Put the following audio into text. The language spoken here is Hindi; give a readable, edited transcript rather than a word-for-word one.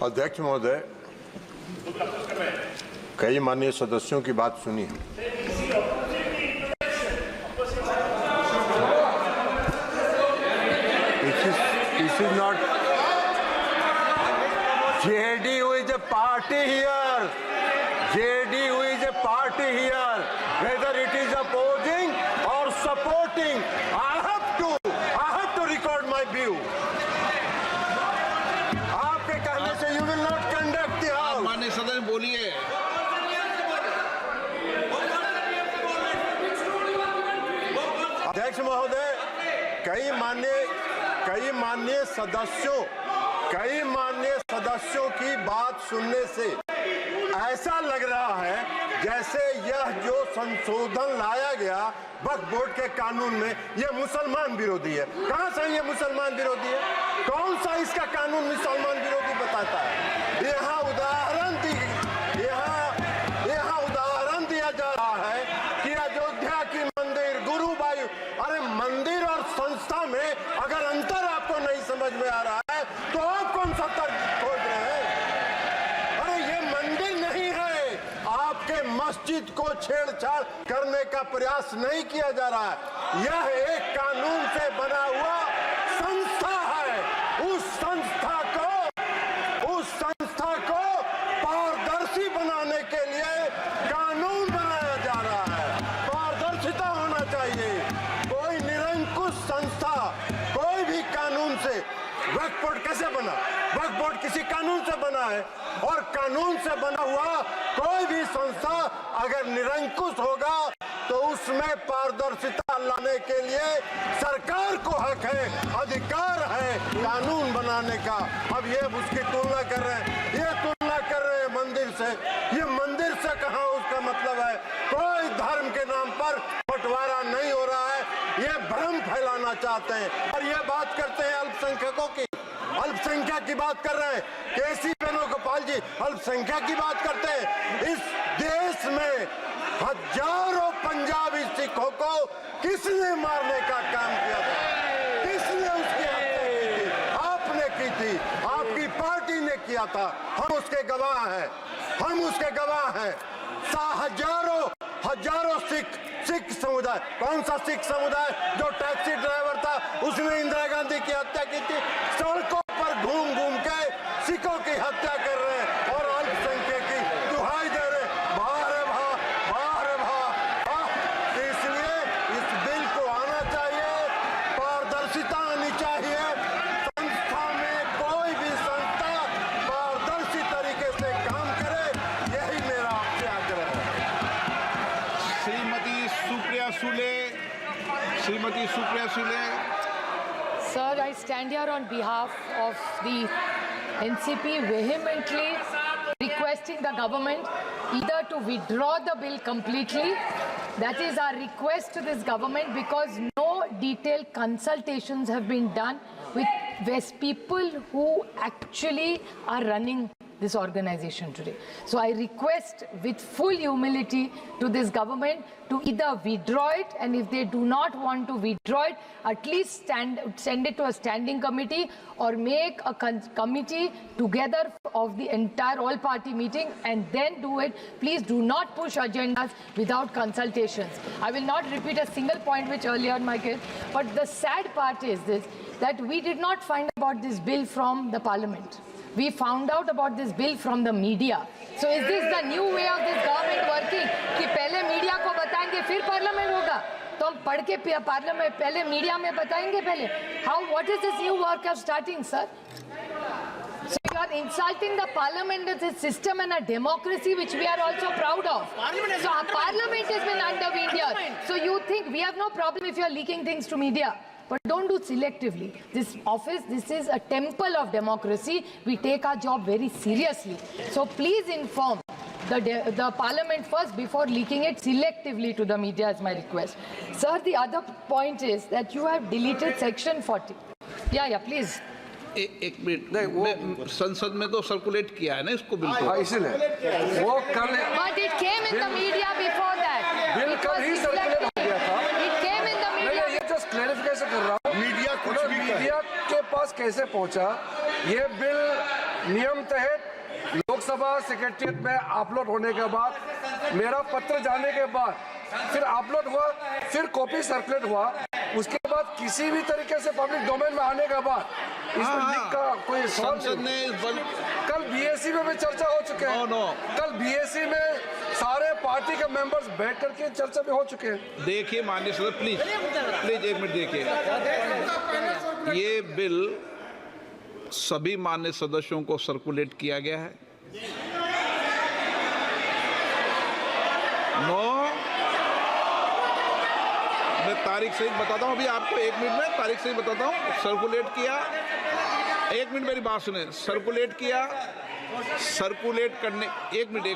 अध्यक्ष महोदय, कई माननीय सदस्यों की बात सुनी है। This is not JDU is a party here. JDU is a party here. Whether it is opposing or supporting, I have to record my view. आपके कहने से you will not conduct the house. माननीय सदन बोलिए। अध्यक्ष महोदय, कई माननीय सदस्यों की बात सुनने से ऐसा लग रहा है जैसे यह जो संशोधन लाया गया वक्फ बोर्ड के कानून में यह मुसलमान विरोधी है। कहां से ये मुसलमान विरोधी है? कौन सा इसका कानून मुसलमान विरोधी बताता है? यहाँ उदाहरण दिया जा रहा है कि अयोध्या की मंदिर गुरुबाई, अरे मंदिर और संस्था में अगर अंतर आपको नहीं समझ में आ रहा है तो आप कौन सा तर्क खोज रहे हैं? अरे ये मंदिर नहीं है, आपके मस्जिद को छेड़छाड़ करने का प्रयास नहीं किया जा रहा है। यह एक कानून से बना हुआ संस्था है। उस संस्था को पारदर्शी बनाने के लिए कानून बनाया जा रहा है। पारदर्शिता होना चाहिए। कोई निरंकुश संस्था कोई भी कानून से, वक्फ बोर्ड कैसे बना? वक्फ बोर्ड किसी कानून से बना है, और कानून से बना हुआ कोई भी संस्था अगर निरंकुश होगा तो उसमें पारदर्शिता लाने के लिए सरकार को हक है, अधिकार है कानून बनाने का। अब ये उसकी तुलना कर रहे हैं मंदिर से। ये मंदिर से कहाँ उसका मतलब है? कोई धर्म के नाम पर बंटवारा नहीं हो रहा है। ये भ्रम फैलाना चाहते हैं और ये बात करते हैं अल्पसंख्यकों की। अल्पसंख्यक की बात कर रहे हैं केसी वेणुगोपाल जी, अल्पसंख्यक की बात करते हैं। इस देश में हजारों पंजाबी सिखों को किसने मारने का काम किया था? किसने उसकी हत्या की थी? आपने की थी, आपकी पार्टी ने किया था। हम उसके गवाह हैं। हजारों सिख समुदाय, कौन सा सिख समुदाय जो टैक्सी ड्राइवर था उसने इंदिरा गांधी की हत्या की थी? सड़कों पर घूम के सिखों की हत्या कर रहे हैं और अल्पसंख्यक की दुहाई दे रहे। बाहर है इसलिए इस बिल को आना चाहिए, पारदर्शिता आनी चाहिए। संस्था में कोई भी संस्था पारदर्शी तरीके से काम करे, यही मेरा आपसे आग्रह है। Shrimati Supriya Sule. Sir, I stand here on behalf of the NCP vehemently requesting the government either to withdraw the bill completely. That is our request to this government, because no detailed consultations have been done with people who actually are running this organization today. So I request with full humility to this government to either withdraw it, and if they do not want to withdraw it, at least send it to a standing committee or make a committee together of the entire all-party meeting and then do it. Please do not push agendas without consultations. I will not repeat a single point which earlier my case, but the sad part is this, that we did not find about this bill from the parliament. We found out about this bill from the media. So is this the new way of this government working? कि पहले मीडिया को बताएंगे फिर पार्लियामेंट होगा? तो हम पढ़ के पार्लियामेंट पहले मीडिया में बताएंगे पहले? What is this new work of starting, sir? So you are insulting the parliament as a system and a democracy which we are also proud of. So our parliament has been undermined here. So you think we have no problem if you are leaking things to media? But don't do selectively. This is a temple of democracy. We take our job very seriously. So please inform the parliament first before leaking it selectively to the media, is my request. Sir, the other point is that you have deleted section 40. Yeah, please. एक मिनट, संसद में तो सर्कुलेट किया है ना इसको बिल को, इसलिए वो कल, but it came in the media before that. Bill कल ही सर्कुलेट हो गया था। It came in the media. ये जस्ट क्लैरिफिकेशन कर रहा हूँ, मीडिया के पास कैसे पहुंचा? ये बिल नियम तहत लोकसभा सेक्रेटरीट में अपलोड होने के बाद, मेरा पत्र जाने के बाद फिर अपलोड हुआ, फिर कॉपी सर्कुलेट हुआ, उसके बाद किसी भी तरीके से पब्लिक डोमेन में आने के बाद इसमें लिख का कोई सवाल संसद ने कल बीएससी में भी चर्चा हो चुके हैं। नो। कल बीएससी में सारे पार्टी के मेंबर्स बैठ करके चर्चा भी हो चुके हैं। देखिए माननीय सदस्य, प्लीज एक मिनट देखिए, ये बिल सभी माननीय सदस्यों को सर्कुलेट किया गया है। मैं तारीख सहित बताता हूं, अभी आपको 1 मिनट में तारीख सहित बताता हूं। सर्कुलेट किया, 1 मिनट मेरी बात सुने, सर्कुलेट किया, सर्कुलेट करने 1 मिनट